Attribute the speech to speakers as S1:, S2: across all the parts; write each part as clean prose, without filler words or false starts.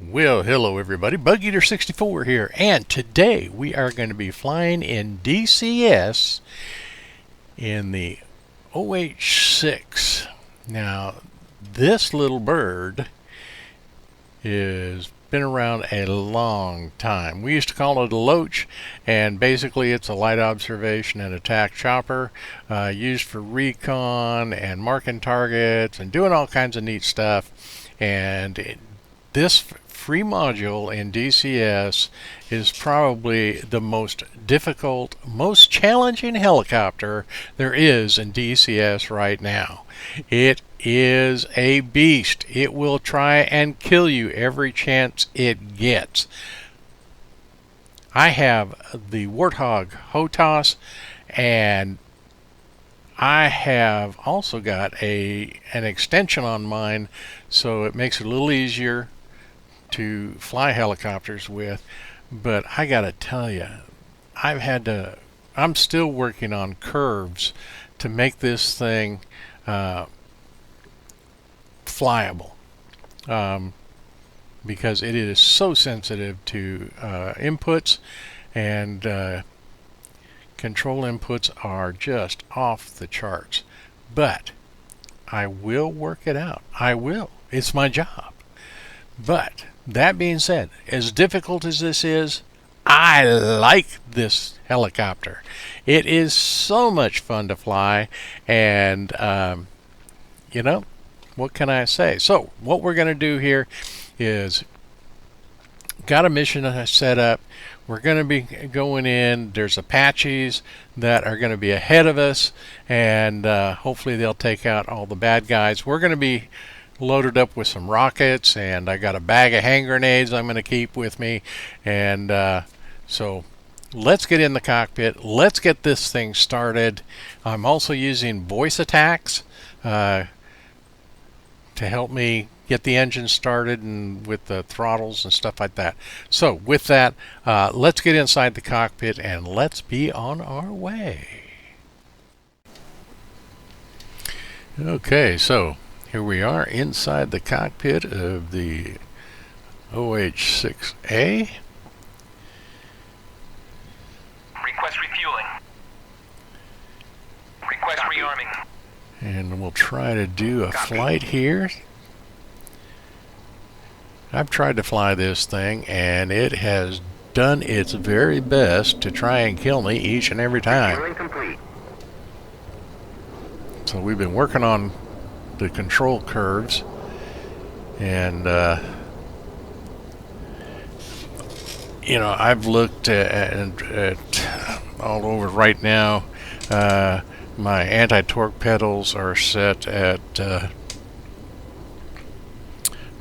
S1: Well, hello everybody, Bug Eater 64 here, and today we are going to be flying in DCS in the OH6. Now, this little bird has been around a long time. We used to call it a loach, and basically it's a light observation and attack chopper used for recon and marking targets and doing all kinds of neat stuff. And this free module in DCS is probably the most difficult, most challenging helicopter there is in DCS right now. It is a beast. It will try and kill you every chance it gets. I have the Warthog HOTAS, and I have also got an extension on mine, so it makes it a little easier to fly helicopters with. But I gotta tell you, I'm still working on curves to make this thing flyable, because it is so sensitive to inputs, and control inputs are just off the charts. But I will work it out. I will. It's my job. But that being said, as difficult as this is, I like this helicopter. It is so much fun to fly, and you know, what can I say? So what we're going to do here is got a mission set up. We're going to be going in. There's Apaches that are going to be ahead of us, and hopefully they'll take out all the bad guys. We're going to be loaded up with some rockets, and I got a bag of hand grenades I'm going to keep with me. And so let's get in the cockpit. Let's get this thing started. I'm also using voice attacks to help me get the engine started and with the throttles and stuff like that. So with that, let's get inside the cockpit and let's be on our way. Okay, so here we are inside the cockpit of the OH6A.
S2: Request refueling. Request rearming.
S1: And we'll try to do a flight here. I've tried to fly this thing, and it has done its very best to try and kill me each and every time. So we've been working on the control curves, and you know, I've looked at all over right now. My anti-torque pedals are set at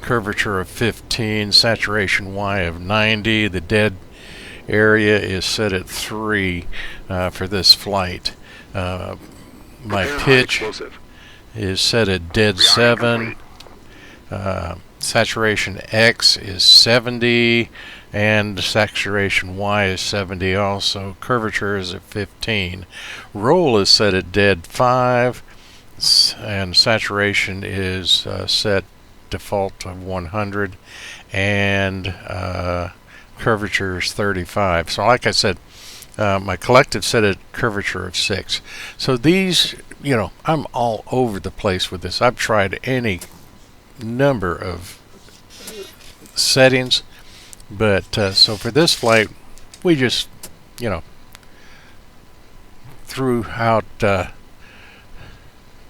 S1: curvature of 15, saturation Y of 90. The dead area is set at 3 for this flight. My pitch is set at dead 7. Saturation X is 70, and saturation Y is 70 also. Curvature is at 15. Roll is set at dead 5, and saturation is set default of 100, and curvature is 35. So like I said, my collective set at curvature of 6. So these, you know, I'm all over the place with this. I've tried any number of settings, but so for this flight, we just, you know, threw out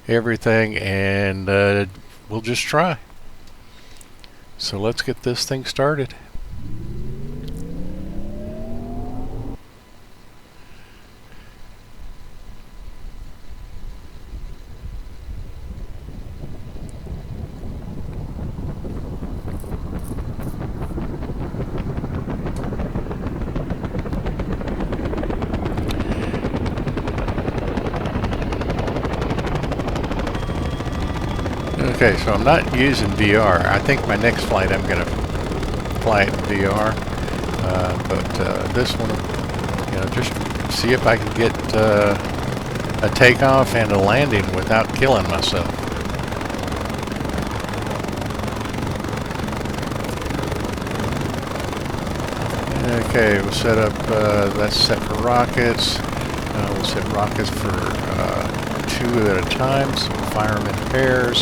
S1: everything, and we'll just try. So let's get this thing started. Okay, so I'm not using VR. I think my next flight I'm going to fly it in VR, but this one, you know, just see if I can get a takeoff and a landing without killing myself. Okay, we'll set up, that's set for rockets. We'll set rockets for 2 at a time, so we'll fire them in pairs.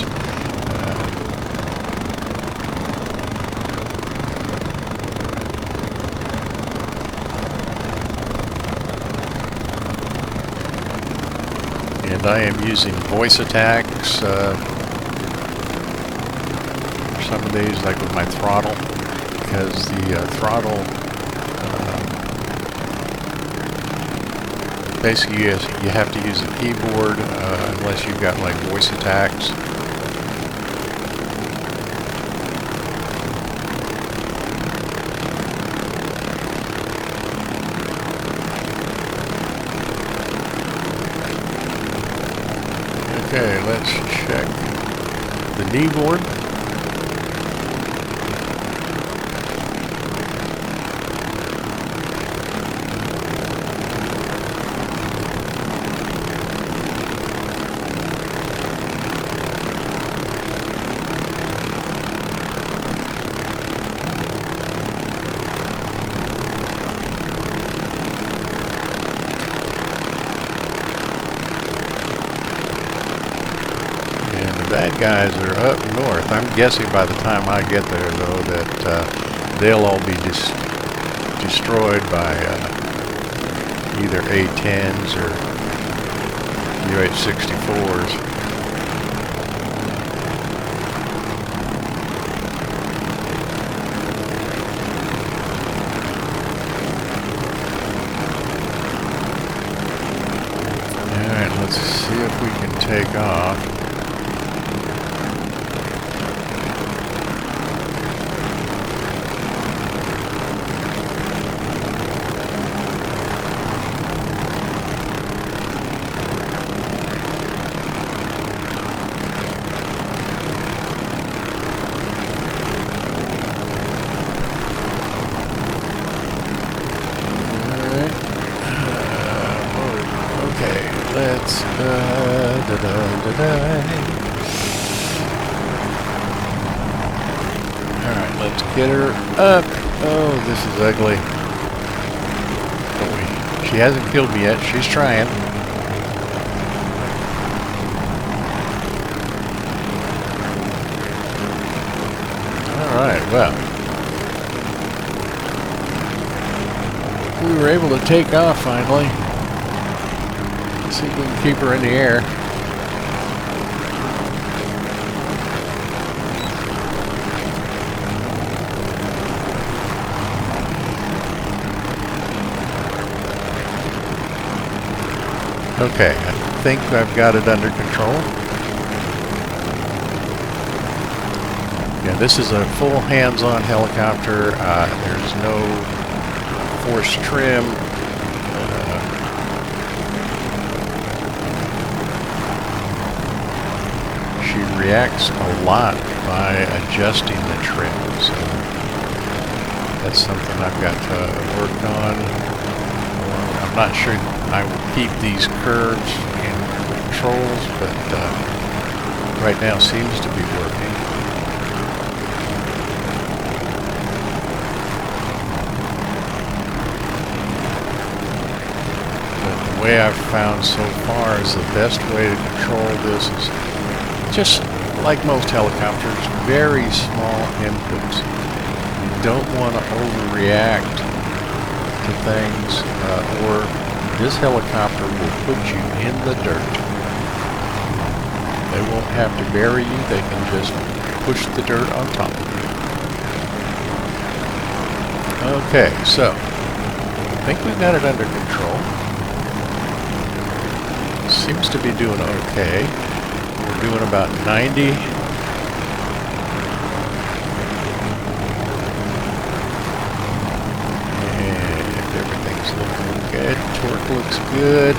S1: And I am using voice attacks for some of these, like with my throttle, because the throttle basically you have to use a keyboard unless you've got like voice attacks. Okay, let's check the kneeboard. Bad guys are up north. I'm guessing by the time I get there, though, that they'll all be destroyed by either A-10s or OH6A. Alright, let's see if we can take off. Let's Alright, let's get her up. Oh, this is ugly. She hasn't killed me yet. She's trying. Alright, well. We were able to take off finally. Let's see if we can keep her in the air. Okay, I think I've got it under control. Yeah, this is a full hands-on helicopter. There's no forced trim. She reacts a lot by adjusting the trim, so that's something I've got to work on. I'm not sure I will keep these curves and controls, but right now seems to be working. But the way I've found so far is the best way to control this is just like most helicopters, very small inputs. You don't want to overreact to things, or this helicopter will put you in the dirt. They won't have to bury you, they can just push the dirt on top of you. Okay, so I think we've got it under control. Seems to be doing okay. We're doing about 90. And everything's looking good. Torque looks good.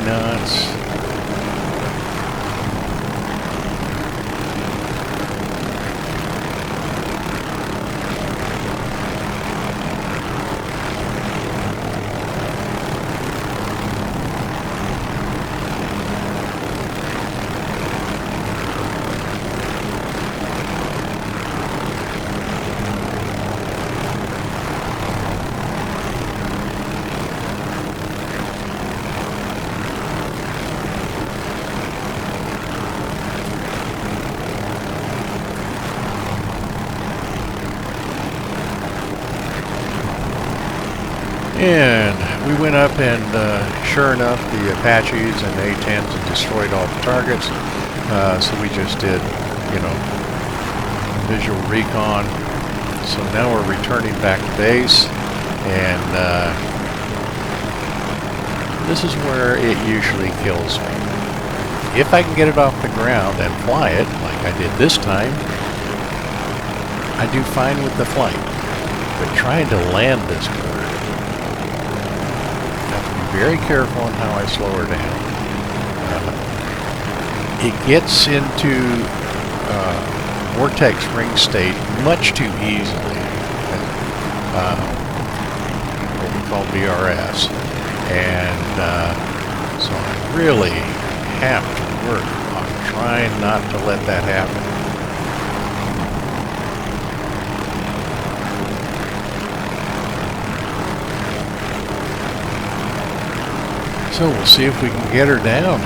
S1: knots. And we went up and sure enough the Apaches and A-10s had destroyed all the targets. So we just did, you know, visual recon. So now we're returning back to base, and this is where it usually kills me. If I can get it off the ground and fly it, like I did this time, I do fine with the flight. But trying to land this bird, very careful on how I slow her down. It gets into vortex ring state much too easily, what we call BRS, and so I really have to work on trying not to let that happen. So we'll see if we can get her down.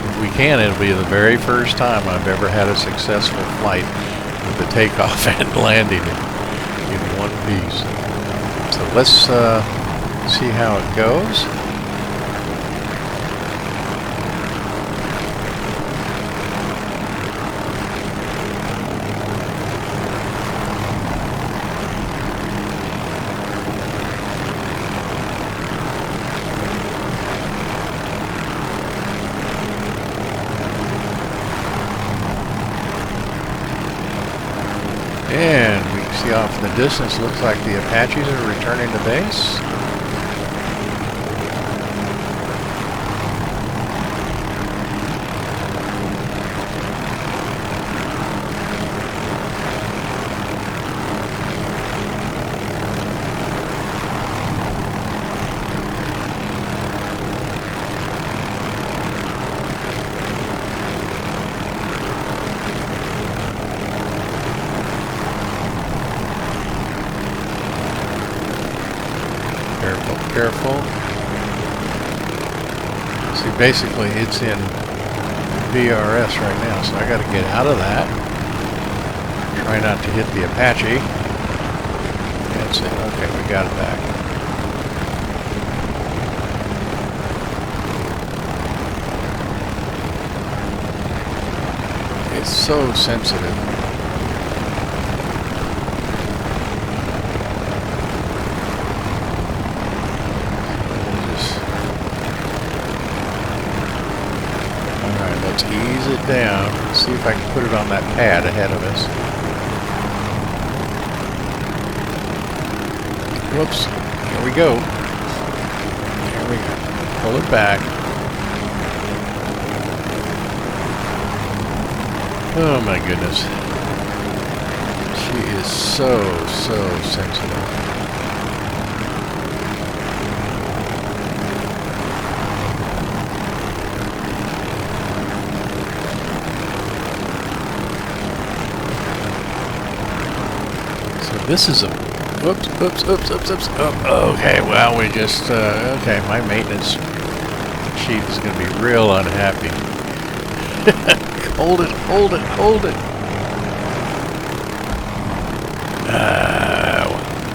S1: If we can, it'll be the very first time I've ever had a successful flight with the takeoff and landing in one piece. So let's see how it goes. And we can see off in the distance, looks like the Apaches are returning to base. Careful. See, basically it's in BRS right now, so I got to get out of that. Try not to hit the Apache. That's it. Okay, we got it back. It's so sensitive. Let's ease it down. See if I can put it on that pad ahead of us. Whoops. Here we go. Here we go. Pull it back. Oh my goodness. She is so sensitive. This is a, oops. Oh, okay, well, we just, okay, my maintenance chief is going to be real unhappy. Hold it.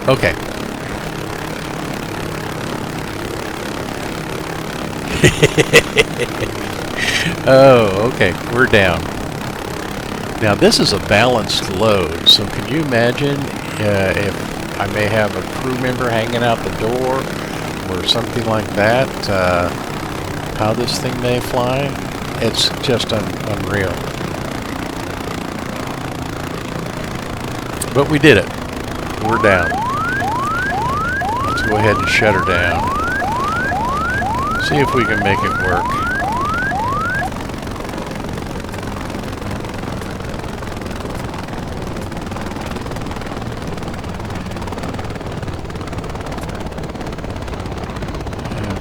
S1: Okay. Oh, okay, we're down. Now this is a balanced load, so can you imagine if I may have a crew member hanging out the door or something like that, how this thing may fly? It's just unreal. But we did it. We're down. Let's go ahead and shut her down. See if we can make it work.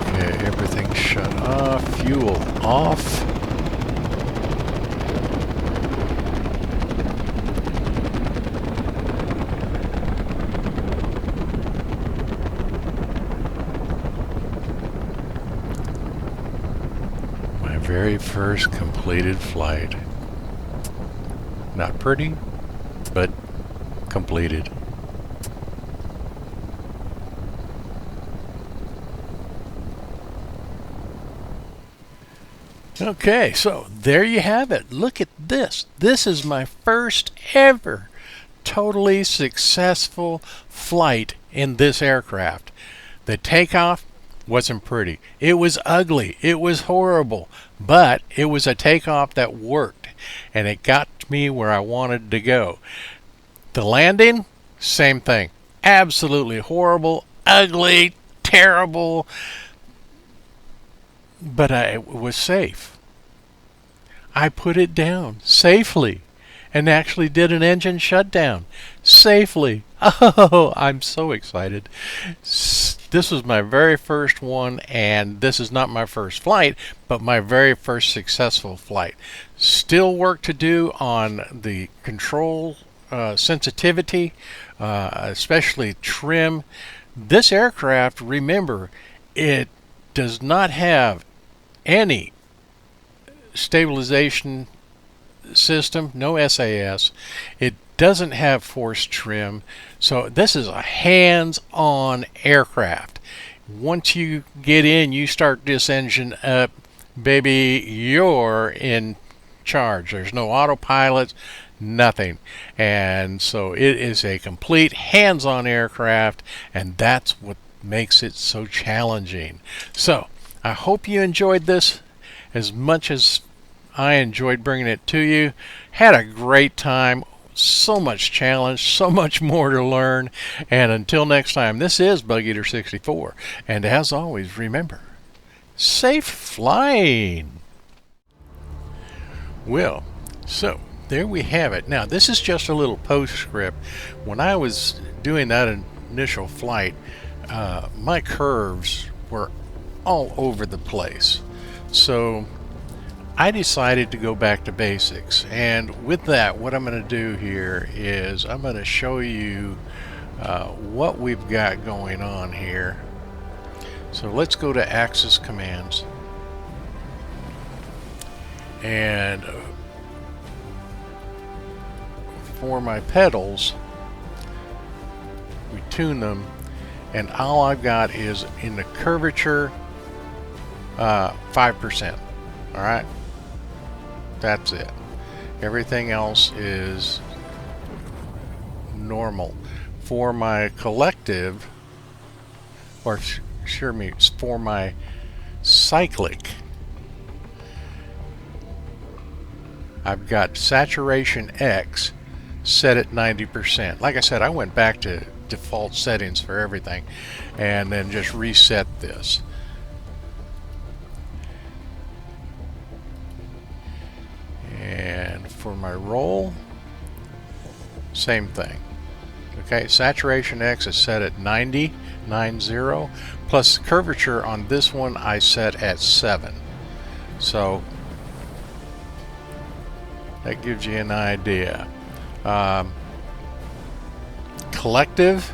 S1: Okay, everything's shut off. Fuel off. Very first completed flight. Not pretty, but completed. Okay, so there you have it. Look at this. This is my first ever totally successful flight in this aircraft. The takeoff wasn't pretty. It was ugly. It was horrible. But it was a takeoff that worked, and it got me where I wanted to go. The landing, same thing. Absolutely horrible, ugly, terrible. But I was safe. I put it down safely and actually did an engine shutdown safely. Oh, I'm so excited. This was my very first one, and this is not my first flight, but my very first successful flight. Still work to do on the control sensitivity, especially trim. This aircraft, remember, it does not have any stabilization system, no SAS. It doesn't have forced trim, so this is a hands-on aircraft. Once you get in, you start this engine up, baby, you're in charge. There's no autopilot, nothing. And so it is a complete hands-on aircraft, and that's what makes it so challenging. So I hope you enjoyed this as much as I enjoyed bringing it to you. Had a great time. So much challenge, so much more to learn. And until next time, this is Bug Eater 64. And as always, remember, safe flying. Well, so there we have it. Now, this is just a little postscript. When I was doing that initial flight, my curves were all over the place. So I decided to go back to basics, and with that, what I'm going to do here is I'm going to show you what we've got going on here. So let's go to Axis Commands, and for my pedals, we tune them, and all I've got is in the curvature 5%. All right. That's it. Everything else is normal. For my collective, or for my cyclic, I've got saturation X set at 90%. Like I said, I went back to default settings for everything and then just reset this. And for my roll, same thing. Okay, saturation X is set at 90, plus curvature on this one I set at 7. So that gives you an idea. Collective,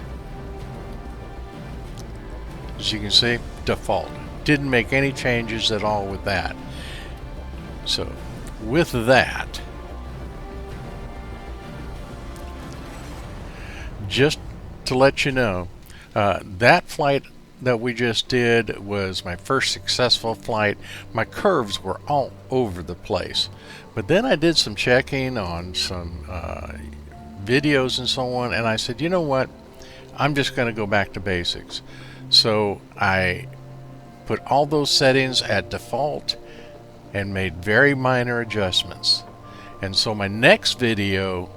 S1: as you can see, default. Didn't make any changes at all with that. So with that, just to let you know, that flight that we just did was my first successful flight. My curves were all over the place, but then I did some checking on some videos and so on, and I said, you know what, I'm just going to go back to basics. So I put all those settings at default and made very minor adjustments. And so my next video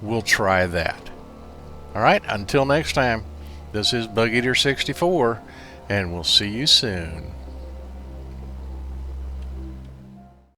S1: will try that. Alright, until next time, this is Bug Eater 64, and we'll see you soon.